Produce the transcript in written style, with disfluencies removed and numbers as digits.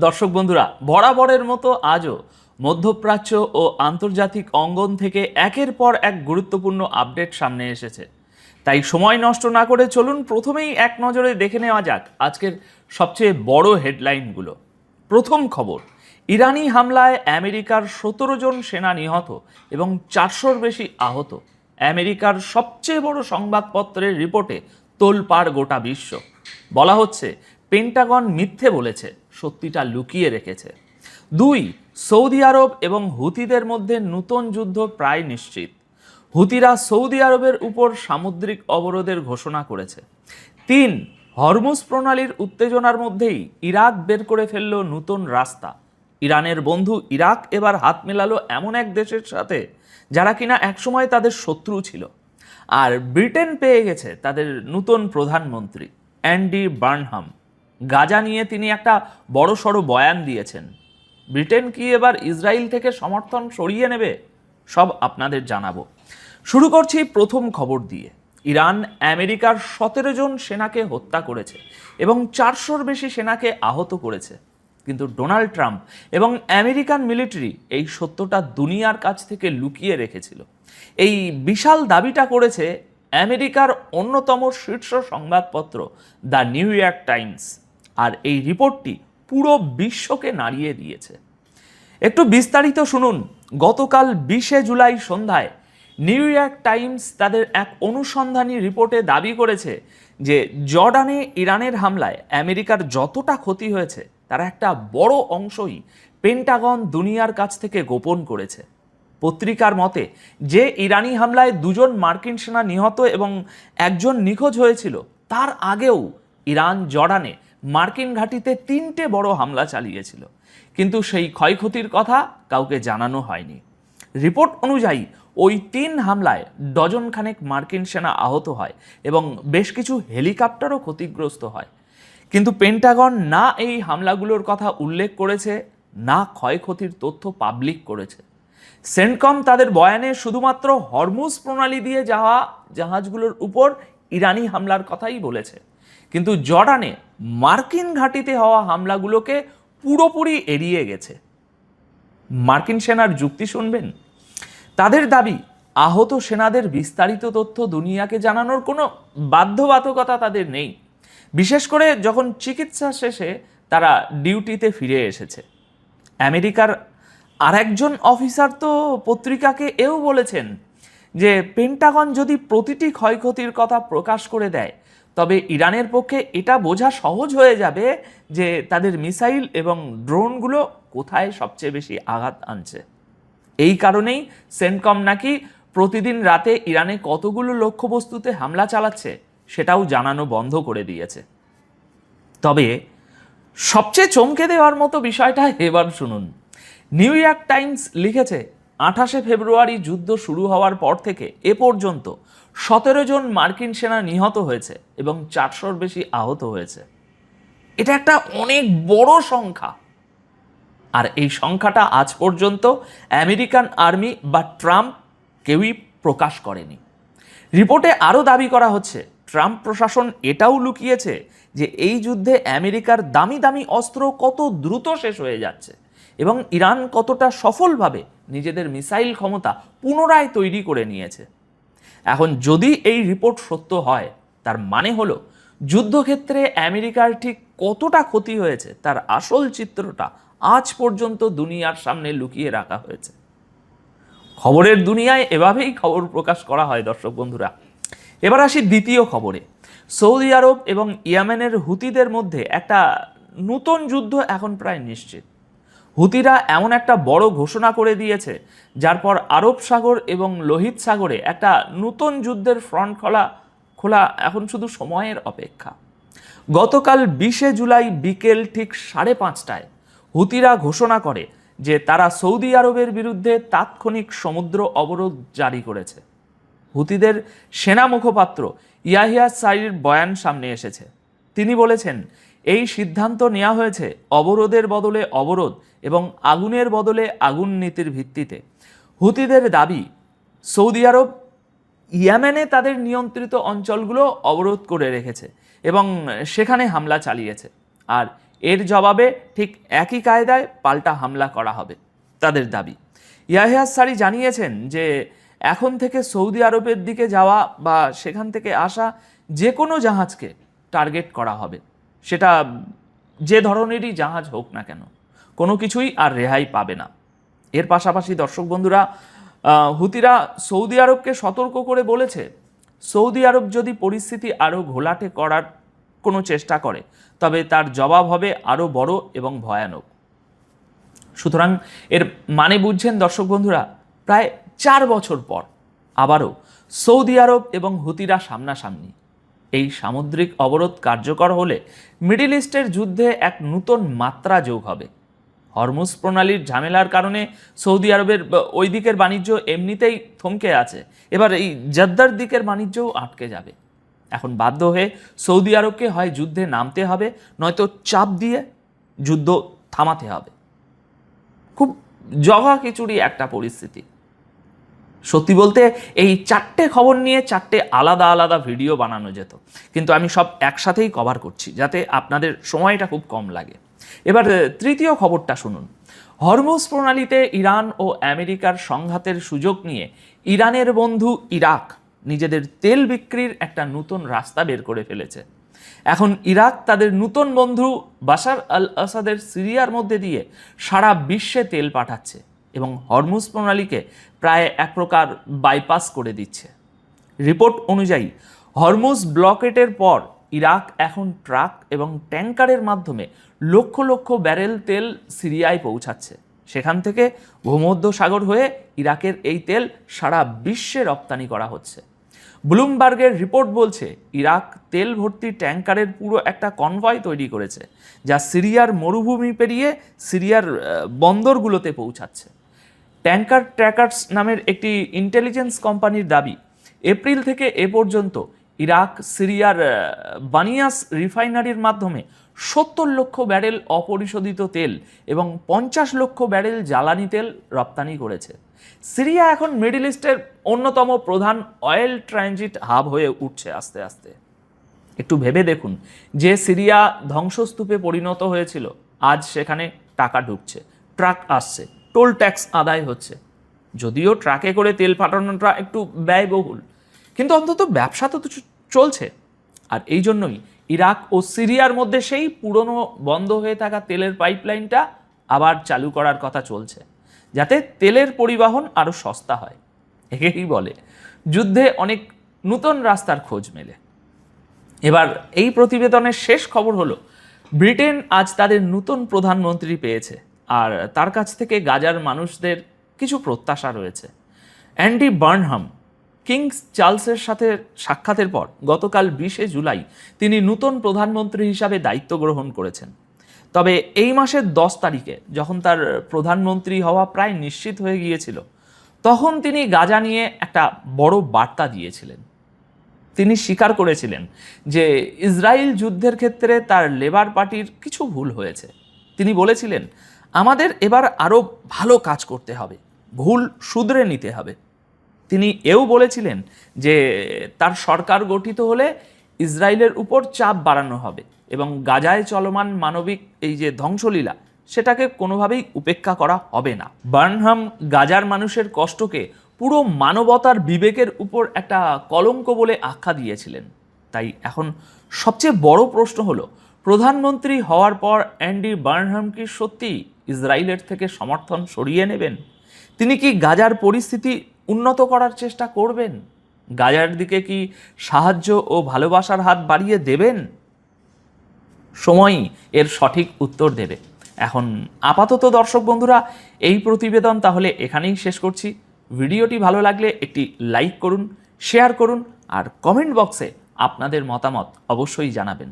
দর্শক বন্ধুরা, বরাবরের মতো আজও মধ্যপ্রাচ্য ও আন্তর্জাতিক অঙ্গন থেকে একের পর এক গুরুত্বপূর্ণ আপডেট সামনে এসেছে। তাই সময় নষ্ট না করে চলুন প্রথমেই এক নজরে দেখে নেওয়া যাক আজকের সবচেয়ে বড় হেডলাইনগুলো। প্রথম খবর, ইরানি হামলায় আমেরিকার 17 জন সেনা নিহত এবং 400-র বেশি আহত। আমেরিকার সবচেয়ে বড় সংবাদপত্রের রিপোর্টে তোলপাড় গোটা বিশ্ব। বলা হচ্ছে পেন্টাগন মিথ্যে বলেছে, সত্যিটা লুকিয়ে রেখেছে। 2, সৌদি আরব এবং হুতিদের মধ্যে নতুন যুদ্ধ প্রায় নিশ্চিত। হুতিরা সৌদি আরবের উপর সামুদ্রিক অবরোধের ঘোষণা করেছে। 3, হরমুজ প্রণালীর উত্তেজনার মধ্যেই ইরাক বের করে ফেলল নতুন রাস্তা। ইরানের বন্ধু ইরাক এবার হাত মেলালো এমন এক দেশের সাথে যারা কিনা একসময় তাদের শত্রু ছিল। আর ব্রিটেন পেয়ে গেছে তাদের নতুন প্রধানমন্ত্রী অ্যান্ডি বার্নহাম। গাজা নিয়ে তিনি একটা বড়সড় বয়ান দিয়েছেন। ব্রিটেন কি এবার ইসরায়েল থেকে সমর্থন সরিয়ে নেবে? সব আপনাদের জানাবো। শুরু করছি প্রথম খবর দিয়ে। ইরান আমেরিকার 17 জন সেনাকে হত্যা করেছে এবং 400-র বেশি সেনাকে আহত করেছে। কিন্তু ডোনাল্ড ট্রাম্প এবং আমেরিকান মিলিটারি এই সত্যটা দুনিয়ার কাছ থেকে লুকিয়ে রেখেছিল। এই বিশাল দাবিটা করেছে আমেরিকার অন্যতম শীর্ষ সংবাদপত্র দ্য নিউ ইয়র্ক টাইমস। আর এই রিপোর্টটি পুরো বিশ্বকে নাড়িয়ে দিয়েছে। একটু বিস্তারিত শুনুন। গতকাল 20 জুলাই সন্ধ্যায় নিউ ইয়র্ক টাইমস তাদের এক অনুসন্ধানী রিপোর্টে দাবি করেছে যে জর্ডানে ইরানের হামলায় আমেরিকার যতটা ক্ষতি হয়েছে তার একটা বড় অংশই পেন্টাগন দুনিয়ার কাছ থেকে গোপন করেছে। পত্রিকার মতে যে ইরানি হামলায় 2 জন মার্কিন সেনা নিহত এবং 1 জন নিখোঁজ হয়েছিল, তার আগেও ইরান জর্ডানে মার্কিন ঘাঁটিতে 3টে বড় হামলা চালিয়েছিল, কিন্তু সেই ক্ষয়ক্ষতির কথা কাউকে জানানো হয়নি। রিপোর্ট অনুযায়ী ওই 3 হামলায় ডজনখানেক মার্কিন সেনা আহত হয় এবং বেশ কিছু হেলিকপ্টারও ক্ষতিগ্রস্ত হয়। কিন্তু পেন্টাগন না এই হামলাগুলোর কথা উল্লেখ করেছে, না ক্ষয়ক্ষতির তথ্য পাবলিক করেছে। সেন্টকম তাদের বয়ানে শুধুমাত্র হরমুজ প্রণালী দিয়ে যাওয়া জাহাজগুলোর উপর ইরানি হামলার কথাই বলেছে, কিন্তু জর্ডানে মার্কিন ঘাঁটিতে হওয়া হামলাগুলোকে পুরোপুরি এড়িয়ে গেছে। মার্কিন সেনার যুক্তি শুনবেন। তাদের দাবি, আহত সেনাদের বিস্তারিত তথ্য দুনিয়াকে জানানোর কোনো বাধ্যবাধকতা তাদের নেই, বিশেষ করে যখন চিকিৎসা শেষে তারা ডিউটিতে ফিরে এসেছে। আমেরিকার আরেকজন অফিসার তো পত্রিকাকে এও বলেছেন যে পেন্টাগন যদি প্রতিটি ক্ষয়ক্ষতির কথা প্রকাশ করে দেয়, তবে ইরানের পক্ষে এটা বোঝা সহজ হয়ে যাবে যে তাদের মিসাইল এবং ড্রোনগুলো কোথায় সবচেয়ে বেশি আঘাত আনছে। এই কারণেই সেন্টকম নাকি প্রতিদিন রাতে ইরানে কতগুলো লক্ষ্যবস্তুতে হামলা চালাচ্ছে সেটাও জানানো বন্ধ করে দিয়েছে। তবে সবচেয়ে চমকে দেওয়ার মতো বিষয়টা এবার শুনুন। নিউ ইয়র্ক টাইমস লিখেছে 28 ফেব্রুয়ারি যুদ্ধ শুরু হওয়ার পর থেকে এ পর্যন্ত 17 জন মার্কিন সেনা নিহত হয়েছে এবং 400-র বেশি আহত হয়েছে। এটা একটা অনেক বড় সংখ্যা। আর এই সংখ্যাটা আজ পর্যন্ত আমেরিকান আর্মি বা ট্রাম্প কেউই প্রকাশ করেনি। রিপোর্টে আরও দাবি করা হচ্ছে ট্রাম্প প্রশাসন এটাও লুকিয়েছে যে এই যুদ্ধে আমেরিকার দামি দামি অস্ত্র কত দ্রুত শেষ হয়ে যাচ্ছে এবং ইরান কতটা সফলভাবে নিজেদের মিসাইল ক্ষমতা পুনরায় তৈরি করে নিয়েছে। এখন যদি এই রিপোর্ট সত্য হয়, তার মানে হলো যুদ্ধক্ষেত্রে আমেরিকার ঠিক কতটা ক্ষতি হয়েছে তার আসল চিত্রটা আজ পর্যন্ত দুনিয়ার সামনে লুকিয়ে রাখা হয়েছে। খবরের দুনিয়ায় এভাবেই খবর প্রকাশ করা হয় দর্শক বন্ধুরা। এবার আসি দ্বিতীয় খবরে। সৌদি আরব এবং ইয়েমেনের হুতিদের মধ্যে একটা নতুন যুদ্ধ এখন প্রায় নিশ্চিত। হুতিরা এমন একটা বড় ঘোষণা করে দিয়েছে যার পর আরব সাগর এবং লোহিত সাগরে একটা নতুন যুদ্ধের ফ্রন্ট খোলা এখন শুধু সময়ের অপেক্ষা। গতকাল 20 জুলাই বিকেল ঠিক 5:30টায় হুতিরা ঘোষণা করে যে তারা সৌদি আরবের বিরুদ্ধে তাৎক্ষণিক সমুদ্র অবরোধ জারি করেছে। হুতিদের সেনা মুখপাত্র ইয়াহিয়া সাইরির বয়ান সামনে এসেছে। তিনি বলেছেন, এই সিদ্ধান্ত নেওয়া হয়েছে অবরোধের বদলে অবরোধ এবং আগুনের বদলে আগুন নীতির ভিত্তিতে। হুতিদের দাবি, সৌদি আরব ইয়েমেনে তাদের নিয়ন্ত্রিত অঞ্চলগুলো অবরোধ করে রেখেছে এবং সেখানে হামলা চালিয়েছে। আর এর জবাবে ঠিক একই কায়দায় পাল্টা হামলা করা হবে তাদের দাবি। ইয়াহিয়া সারি জানিয়েছেন যে এখন থেকে সৌদি আরবের দিকে যাওয়া বা সেখান থেকে আসা যে কোনো জাহাজকে টার্গেট করা হবে, সেটা যে ধরনেরই জাহাজ হোক না কেন, কোনো কিছুই আর রেহাই পাবে না। এর পাশাপাশি দর্শক বন্ধুরা, হুতিরা সৌদি আরবকে সতর্ক করে বলেছে, সৌদি আরব যদি পরিস্থিতি আরও ঘোলাটে করার কোনো চেষ্টা করে তবে তার জবাব হবে আরও বড় এবং ভয়ানক। সুতরাং এর মানে বুঝছেন দর্শক বন্ধুরা, প্রায় 4 বছর পর আবারও সৌদি আরব এবং হুতিরা সামনাসামনি। এই সামুদ্রিক অবরোধ কার্যকর হলে মিডল ইস্টের যুদ্ধে এক নতুন মাত্রা যোগ হবে। হরমুজ প্রণালীর ঝামেলার কারণে সৌদি আরবের ওই দিকের বাণিজ্য এমনিতেই থমকে আছে, এবার এই জদ্দার দিকের বাণিজ্যও আটকে যাবে। এখন বাধ্য হয়ে সৌদি আরবকে হয় যুদ্ধে নামতে হবে, নয়তো চাপ দিয়ে যুদ্ধ থামাতে হবে। খুব জগা খিচুড়ি একটা পরিস্থিতি। সত্যি বলতে এই 4টে খবর নিয়ে 4টে আলাদা আলাদা ভিডিও বানানো যেত, কিন্তু আমি সব একসাথেই কভার করছি যাতে আপনাদের সময়টা খুব কম লাগে। এবার তৃতীয় খবরটা শুনুন। হরমুজ প্রণালীতে ইরান ও আমেরিকার সংঘাতের সুযোগ নিয়ে ইরানের বন্ধু ইরাক নিজেদের তেল বিক্রির একটা নতুন রাস্তা বের করে ফেলেছে। এখন ইরাক তাদের নতুন বন্ধু বাশার আল আসাদের সিরিয়ার মধ্যে দিয়ে সারা বিশ্বে তেল পাঠাচ্ছে এবং হরমুজ প্রণালীকে প্রায় এক প্রকার বাইপাস করে দিচ্ছে। রিপোর্ট অনুযায়ী হরমুজ ব্লকেটের পর ইরাক এখন ট্রাক এবং ট্যাঙ্কারের মাধ্যমে লক্ষ লক্ষ ব্যারেল তেল সিরিয়ায় পৌঁছাচ্ছে। সেখান থেকে ভূমধ্যসাগর হয়ে ইরাকের এই তেল সারা বিশ্বে রপ্তানি করা হচ্ছে। ব্লুমবার্গের রিপোর্ট বলছে ইরাক তেল ভর্তি ট্যাঙ্কারের পুরো একটা কনভয় তৈরি করেছে, যা সিরিয়ার মরুভূমি পেরিয়ে সিরিয়ার বন্দরগুলোতে পৌঁছাচ্ছে। ট্যাঙ্কার ট্র্যাকার্স নামের একটি ইন্টেলিজেন্স কোম্পানির দাবি, এপ্রিল থেকে এ পর্যন্ত ইরাক সিরিয়ার বানিয়াস রিফাইনারির মাধ্যমে 70 লক্ষ ব্যারেল অপরিশোধিত তেল এবং 50 লক্ষ ব্যারেল জ্বালানি তেল রপ্তানি করেছে। সিরিয়া এখন মিডল ইস্টের অন্যতম প্রধান অয়েল ট্রানজিট হাব হয়ে উঠছে আস্তে আস্তে। একটু ভেবে দেখুন, যে সিরিয়া ধ্বংসস্তূপে পরিণত হয়েছিল আজ সেখানে টাকা ঢুকছে, ট্রাক আসছে, টোল ট্যাক্স আদায় হচ্ছে। যদিও ট্রাকে করে তেল পাঠানোটা একটু ব্যয়বহুল, কিন্তু অন্তত ব্যবসা তো চলছে। আর এই জন্যই ইরাক ও সিরিয়ার মধ্যে সেই পুরনো বন্ধ হয়ে থাকা তেলের পাইপলাইনটা আবার চালু করার কথা চলছে, যাতে তেলের পরিবহন আরও সস্তা হয়। একেই বলে যুদ্ধে অনেক নতুন রাস্তার খোঁজ মেলে। এবার এই প্রতিবেদনের শেষ খবর হলো, ব্রিটেন আজ তাদের নতুন প্রধানমন্ত্রী পেয়েছে, আর তার কাছ থেকে গাজার মানুষদের কিছু প্রত্যাশা রয়েছে। অ্যান্ডি বার্নহাম কিংস চার্লসের সাথে সাক্ষাতের পর গতকাল 20 জুলাই তিনি নতুন প্রধানমন্ত্রী হিসাবে দায়িত্ব গ্রহণ করেছেন। তবে এই মাসের 10 তারিখে যখন তার প্রধানমন্ত্রী হওয়া প্রায় নিশ্চিত হয়ে গিয়েছিল, তখন তিনি গাজা নিয়ে একটা বড় বার্তা দিয়েছিলেন। তিনি স্বীকার করেছিলেন যে ইসরায়েল যুদ্ধের ক্ষেত্রে তার লেবার পার্টির কিছু ভুল হয়েছে। তিনি বলেছিলেন, আমাদের এবার আরও ভালো কাজ করতে হবে, ভুল শুধরে নিতে হবে। তিনি এও বলেছিলেন যে তার সরকার গঠিত হলে ইসরায়েলের উপর চাপ বাড়ানো হবে এবং গাজায় চলমান মানবিক এই যে ধ্বংসলীলা, সেটাকে কোনোভাবেই উপেক্ষা করা হবে না। বার্নহাম গাজার মানুষের কষ্টকে পুরো মানবতার বিবেকের উপর একটা কলঙ্ক বলে আখ্যা দিয়েছিলেন। তাই এখন সবচেয়ে বড় প্রশ্ন হলো, প্রধানমন্ত্রী হওয়ার পর অ্যান্ডি বার্নহাম কি সত্যি ইসরায়েলের থেকে সমর্থন সরিয়ে নেবেন? তিনি কি গাজার পরিস্থিতি উন্নত করার চেষ্টা করবেন? গাজার দিকে কি সাহায্য ও ভালোবাসার হাত বাড়িয়ে দেবেন? সময়ই এর সঠিক উত্তর দেবে। এখন আপাতত দর্শক বন্ধুরা, এই প্রতিবেদন তাহলে এখানেই শেষ করছি। ভিডিওটি ভালো লাগলে একটি লাইক করুন, শেয়ার করুন আর কমেন্ট বক্সে আপনাদের মতামত অবশ্যই জানাবেন।